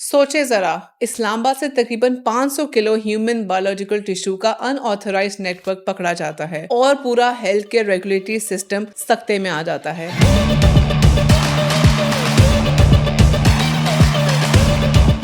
सोचे जरा, इस्लामाबाद से तकरीबन 500 किलो ह्यूमन बायोलॉजिकल टिश्यू का अनऑथराइज्ड नेटवर्क पकड़ा जाता है और पूरा हेल्थ केयर रेगुलेटरी सिस्टम सख्ते में आ जाता है।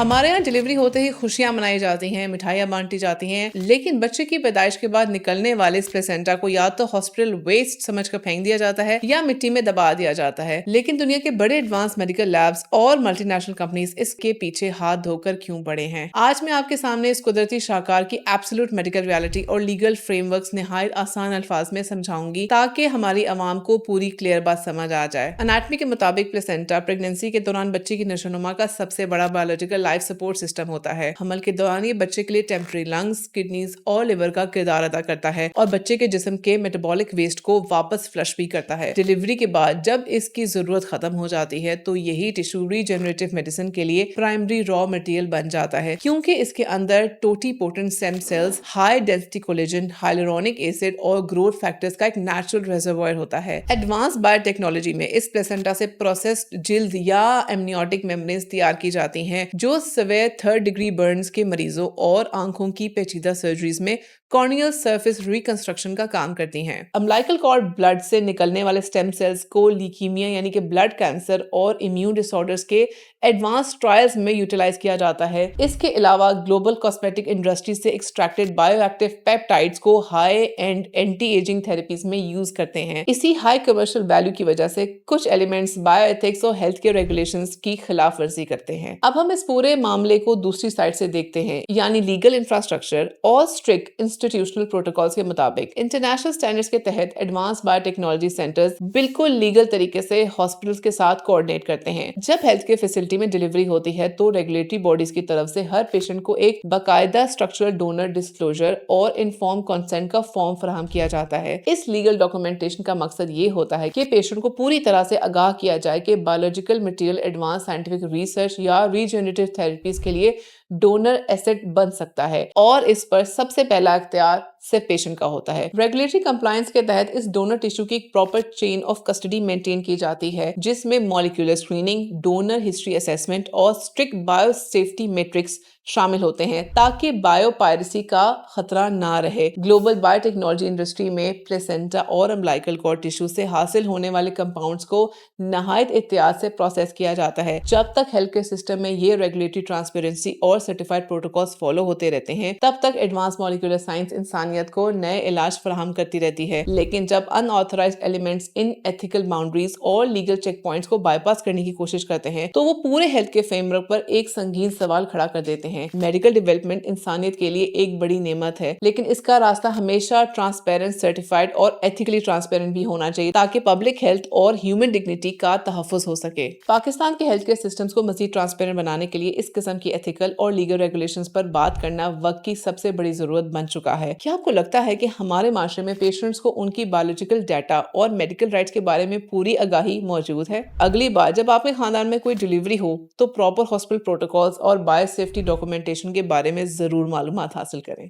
हमारे यहाँ डिलीवरी होते ही खुशियां मनाई जाती हैं, मिठाइयाँ बांटी जाती हैं, लेकिन बच्चे की पैदाइश के बाद निकलने वाले इस प्लेसेंटा को या तो हॉस्पिटल वेस्ट समझकर फेंक दिया जाता है या मिट्टी में दबा दिया जाता है। लेकिन दुनिया के बड़े एडवांस मेडिकल लैब्स और मल्टीनेशनल कंपनीज इसके पीछे हाथ धोकर क्यों पड़े हैं? आज मैं आपके सामने इस कुदरती शाहकार की एब्सोल्यूट मेडिकल रियलिटी और लीगल फ्रेमवर्क्स निहायत आसान अल्फाज में समझाऊंगी ताकि हमारी आवाम को पूरी क्लियर बात समझ आ जाए। अनाटमी के मुताबिक प्लेसेंटा प्रेगनेंसी के दौरान बच्चे की नशोनुमा का सबसे बड़ा बायोलॉजिकल लाइफ सपोर्ट सिस्टम होता है। हमल के दौरान ये बच्चे के लिए टेम्पररी लंग्स, किडनीज और लिवर का किरदार अदा करता है और बच्चे के जिस्म के मेटाबॉलिक वेस्ट को वापस फ्लश भी करता है। डिलीवरी के बाद जब इसकी जरूरत खत्म हो जाती है तो यही टिश्यू रीजेनरेटिव मेडिसिन के लिए प्राइमरी रॉ मटेरियल बन जाता है, क्योंकि इसके अंदर totipotent stem cells, high density collagen, hyaluronic acid और ग्रोथ फैक्टर्स का एक नेचुरल रिजर्वॉयर होता है। एडवांस बायोटेक्नोलॉजी में इस प्लेसेंटा से प्रोसेस्ड जिल्द या एमनियोटिक मेम्ब्रेन्स तैयार की जाती हैं जो सवेयर 3rd डिग्री बर्न्स के मरीजों और आंखों की पेचीदा सर्जरीज में कॉर्नियल सरफेस रिकंस्ट्रक्शन का काम करती हैं। अम्बिलिकल कॉर्ड ब्लड से निकलने वाले स्टेम सेल्स को लीकीमिया यानी कि ब्लड कैंसर और इम्यून डिसऑर्डर्स के एडवांस ट्रायल्स में यूटिलाइज किया जाता है। इसके अलावा ग्लोबल कॉस्मेटिक इंडस्ट्री से एक्सट्रैक्टेड बायोएक्टिव पेप्टाइड्स को high and anti ageing therapies में यूज करते हैं। इसी हाई कमर्शियल वैल्यू की वजह से कुछ एलिमेंट्स बायोएथिक्स और हेल्थ केयर रेगुलेशंस की खिलाफ वर्जी करते हैं। अब हम इस पूरे मामले को दूसरी साइड से देखते हैं, यानी लीगल इंफ्रास्ट्रक्चर और स्ट्रिक्ट इंस्टीट्यूशनल प्रोटोकॉल्स के मुताबिक इंटरनेशनल स्टैंडर्ड्स के तहत एडवांस बायोटेक्नोलॉजी सेंटर्स बिल्कुल लीगल तरीके से हॉस्पिटल्स के साथ कोऑर्डिनेट करते हैं। जब हेल्थ केयर फैसिलिटी में डिलीवरी होती है तो रेगुलेटरी बॉडीज की तरफ से हर पेशेंट को एक बाकायदा स्ट्रक्चरल डोनर डिस्क्लोजर और इन्फॉर्म कंसेंट का फॉर्म फराहम किया जाता है। इस लीगल डॉक्यूमेंटेशन का मकसद ये होता है कि पेशेंट को पूरी तरह से आगाह किया जाए कि biological material advance scientific research या रीजेनरेटिव थेरेपीज के लिए डोनर एसेट बन सकता है और इस पर सबसे पहला इख्तियार सिर्फ पेशेंट का होता है। रेगुलेटरी कंप्लायंस के तहत इस डोनर टिश्यू की एक proper chain of custody maintain की जाती है, जिसमें molecular screening, donor history assessment और स्ट्रिक्ट बायो सेफ्टी मैट्रिक्स शामिल होते हैं ताकि बायोपायरेसी का खतरा ना रहे। ग्लोबल बायोटेक्नोलॉजी इंडस्ट्री में प्लेसेंटा और अम्बिलिकल कॉर्ड टिश्यू से हासिल होने वाले कंपाउंड्स को नहायत एहतियात से प्रोसेस किया जाता है। जब तक हेल्थ केयर सिस्टम में ये रेगुलेटरी ट्रांसपेरेंसी और सर्टिफाइड प्रोटोकॉल्स फॉलो होते रहते हैं, तब तक एडवांस मॉलिक्यूलर साइंस इंसानियत को नए इलाज फराहम करती रहती है। लेकिन जब अनऑथराइज्ड एलिमेंट्स इन एथिकल बाउंड्रीज और लीगल चेक पॉइंट्स को बाईपास करने की कोशिश करते हैं तो वो पूरे हेल्थ के फ्रेमवर्क पर एक संगीन सवाल खड़ा कर देते हैं। मेडिकल डेवलपमेंट इंसानियत के लिए एक बड़ी नेमत है, लेकिन इसका रास्ता हमेशा ट्रांसपेरेंट, सर्टिफाइड और एथिकली ट्रांसपेरेंट भी होना चाहिए ताकि पब्लिक हेल्थ और ह्यूमन डिग्निटी का तहफ्फुज हो सके। पाकिस्तान के हेल्थ केयर सिस्टम्स को मजीद ट्रांसपेरेंट बनाने के लिए इस किस्म की एथिकल और लीगल रेगुलेशंस पर बात करना वक्त की सबसे बड़ी जरूरत बन चुका है। क्या आपको लगता है कि हमारे माशरे में पेशेंट्स को उनकी बायोलॉजिकल डाटा और मेडिकल राइट्स के बारे में पूरी आगाही मौजूद है? अगली बार जब आपके खानदान में कोई डिलीवरी हो तो प्रॉपर हॉस्पिटल प्रोटोकॉल्स और बायो सेफ्टी डॉक्यूमेंटेशन के बारे में जरूर मालूमात हासिल करें।